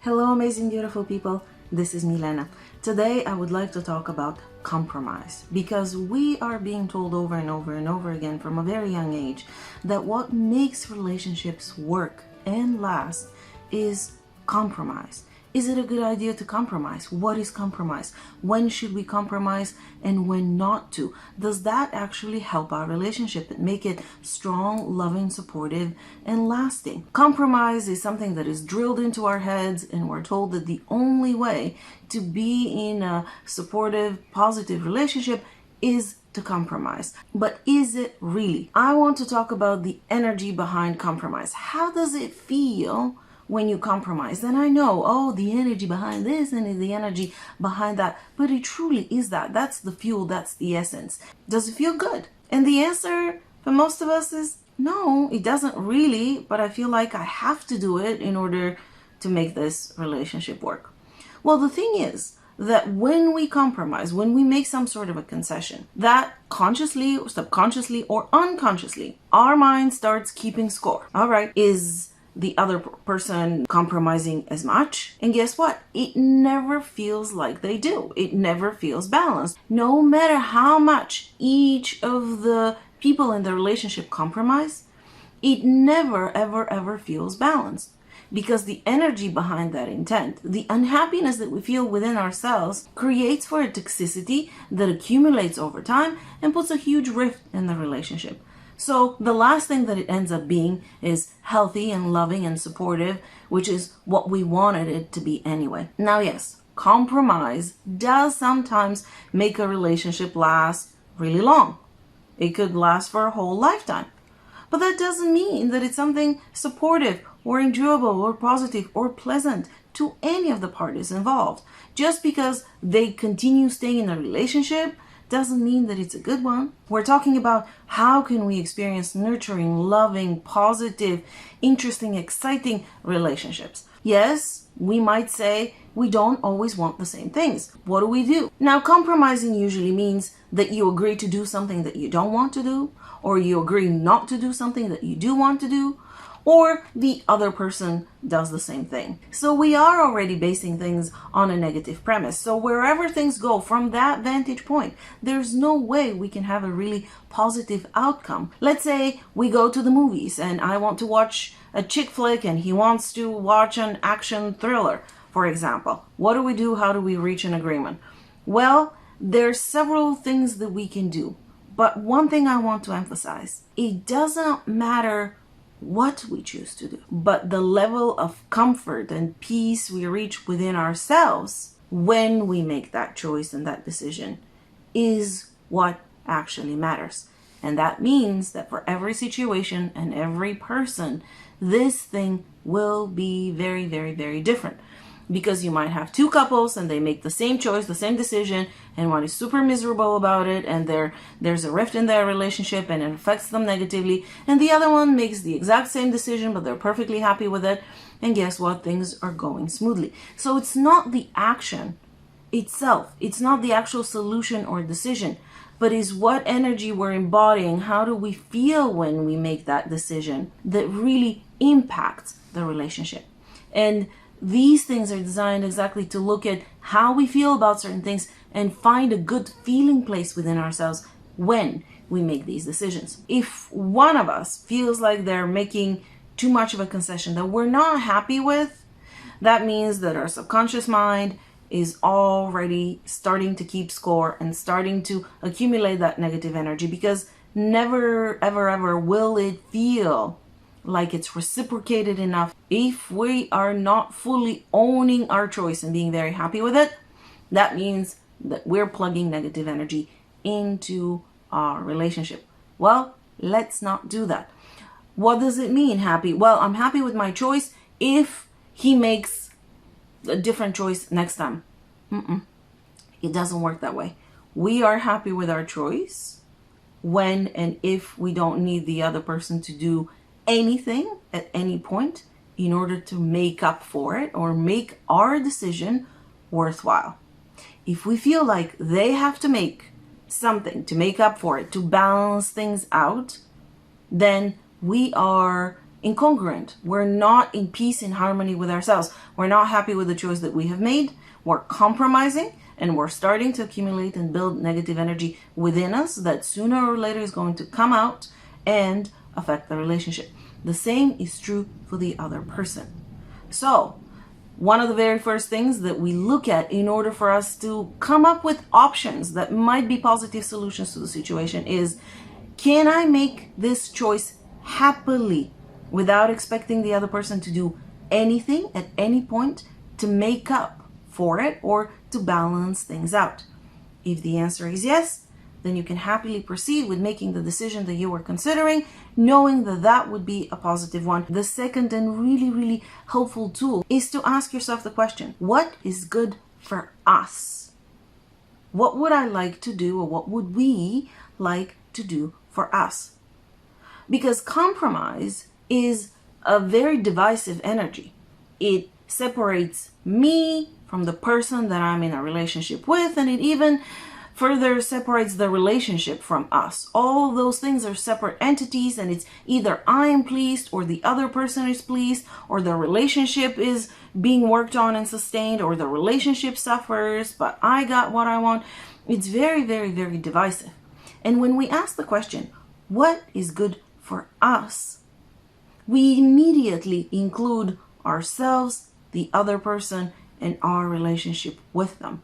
Hello, amazing, beautiful people. This is Milena. Today, I would like to talk about compromise because we are being told over and over and over again from a very young age that what makes relationships work and last is compromise. Is it a good idea to compromise? What is compromise? When should we compromise and when not to? Does that actually help our relationship and make it strong, loving, supportive, and lasting? Compromise is something that is drilled into our heads, and we're told that the only way to be in a supportive, positive relationship is to compromise. But is it really? I want to talk about the energy behind compromise. How does it feel when you compromise? Then I know, oh, the energy behind this and the energy behind that, but it truly is that. That's the fuel, that's the essence. Does it feel good? And the answer for most of us is no, it doesn't really, but I feel like I have to do it in order to make this relationship work. Well, the thing is that when we compromise, when we make some sort of a concession, that consciously, subconsciously, or unconsciously, our mind starts keeping score. All right, is the other person compromising as much? And guess what? It never feels like they do. It never feels balanced. No matter how much each of the people in the relationship compromise, it never, ever, ever feels balanced. Because the energy behind that intent, the unhappiness that we feel within ourselves, creates for a toxicity that accumulates over time and puts a huge rift in the relationship. So the last thing that it ends up being is healthy and loving and supportive, which is what we wanted it to be anyway. Now, yes, compromise does sometimes make a relationship last really long. It could last for a whole lifetime. But that doesn't mean that it's something supportive or enjoyable or positive or pleasant to any of the parties involved. Just because they continue staying in a relationship doesn't mean that it's a good one. We're talking about how can we experience nurturing, loving, positive, interesting, exciting relationships. Yes, we might say we don't always want the same things. What do we do? Now, compromising usually means that you agree to do something that you don't want to do, or you agree not to do something that you do want to do, or the other person does the same thing. So we are already basing things on a negative premise. So wherever things go from that vantage point, there's no way we can have a really positive outcome. Let's say we go to the movies and I want to watch a chick flick and he wants to watch an action thriller, for example. What do we do? How do we reach an agreement? Well, there's several things that we can do. But one thing I want to emphasize, it doesn't matter what we choose to do, but the level of comfort and peace we reach within ourselves when we make that choice and that decision is what actually matters. And that means that for every situation and every person, this thing will be very, very, very different. Because you might have two couples and they make the same choice, the same decision, and one is super miserable about it, and there's a rift in their relationship and it affects them negatively, and the other one makes the exact same decision but they're perfectly happy with it, and guess what? Things are going smoothly. So it's not the action itself, it's not the actual solution or decision, but is what energy we're embodying, how do we feel when we make that decision that really impacts the relationship. And these things are designed exactly to look at how we feel about certain things and find a good feeling place within ourselves when we make these decisions. If one of us feels like they're making too much of a concession that we're not happy with, that means that our subconscious mind is already starting to keep score and starting to accumulate that negative energy, because never, ever, ever will it feel like it's reciprocated enough. If we are not fully owning our choice and being very happy with it, that means that we're plugging negative energy into our relationship. Well, let's not do that. What does it mean, happy? Well, I'm happy with my choice if he makes a different choice next time. It doesn't work that way. We are happy with our choice when and if we don't need the other person to do anything at any point in order to make up for it or make our decision worthwhile. If we feel like they have to make something to make up for it, to balance things out, then we are incongruent. We're not in peace and harmony with ourselves. We're not happy with the choice that we have made. We're compromising, and we're starting to accumulate and build negative energy within us that sooner or later is going to come out and affect the relationship. The same is true for the other person. So, one of the very first things that we look at in order for us to come up with options that might be positive solutions to the situation is, can I make this choice happily without expecting the other person to do anything at any point to make up for it or to balance things out? If the answer is yes, then you can happily proceed with making the decision that you were considering, knowing that that would be a positive one. The second and really, really helpful tool is to ask yourself the question, what is good for us? What would I like to do, or what would we like to do for us? Because compromise is a very divisive energy. It separates me from the person that I'm in a relationship with, and it even further separates the relationship from us. All of those things are separate entities, and it's either I am pleased or the other person is pleased, or the relationship is being worked on and sustained, or the relationship suffers, but I got what I want. It's very, very, very divisive. And when we ask the question, what is good for us? We immediately include ourselves, the other person, and our relationship with them.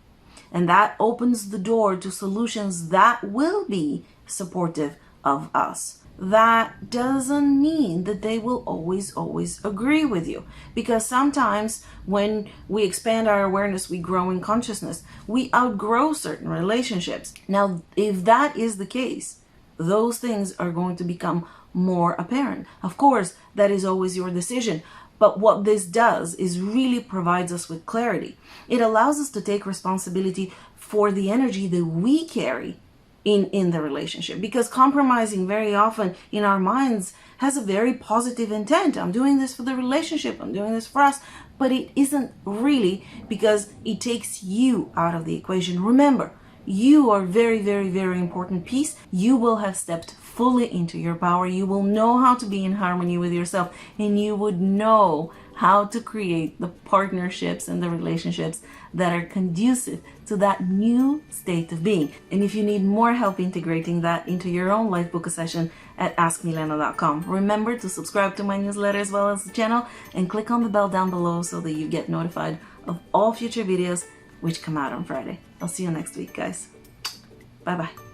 And that opens the door to solutions that will be supportive of us. That doesn't mean that they will always agree with you. Because sometimes when we expand our awareness, we grow in consciousness, we outgrow certain relationships. Now, if that is the case, those things are going to become more apparent. Of course, that is always your decision. But what this does is really provides us with clarity. It allows us to take responsibility for the energy that we carry in the relationship. Because compromising very often in our minds has a very positive intent. I'm doing this for the relationship. I'm doing this for us. But it isn't really, because it takes you out of the equation. Remember, you are very, very, very important piece. You will have stepped fully into your power. You will know how to be in harmony with yourself, and you would know how to create the partnerships and the relationships that are conducive to that new state of being. And if you need more help integrating that into your own life, book a session at askmilena.com. Remember to subscribe to my newsletter as well as the channel, and click on the bell down below so that you get notified of all future videos which come out on Friday. I'll see you next week, guys. Bye bye.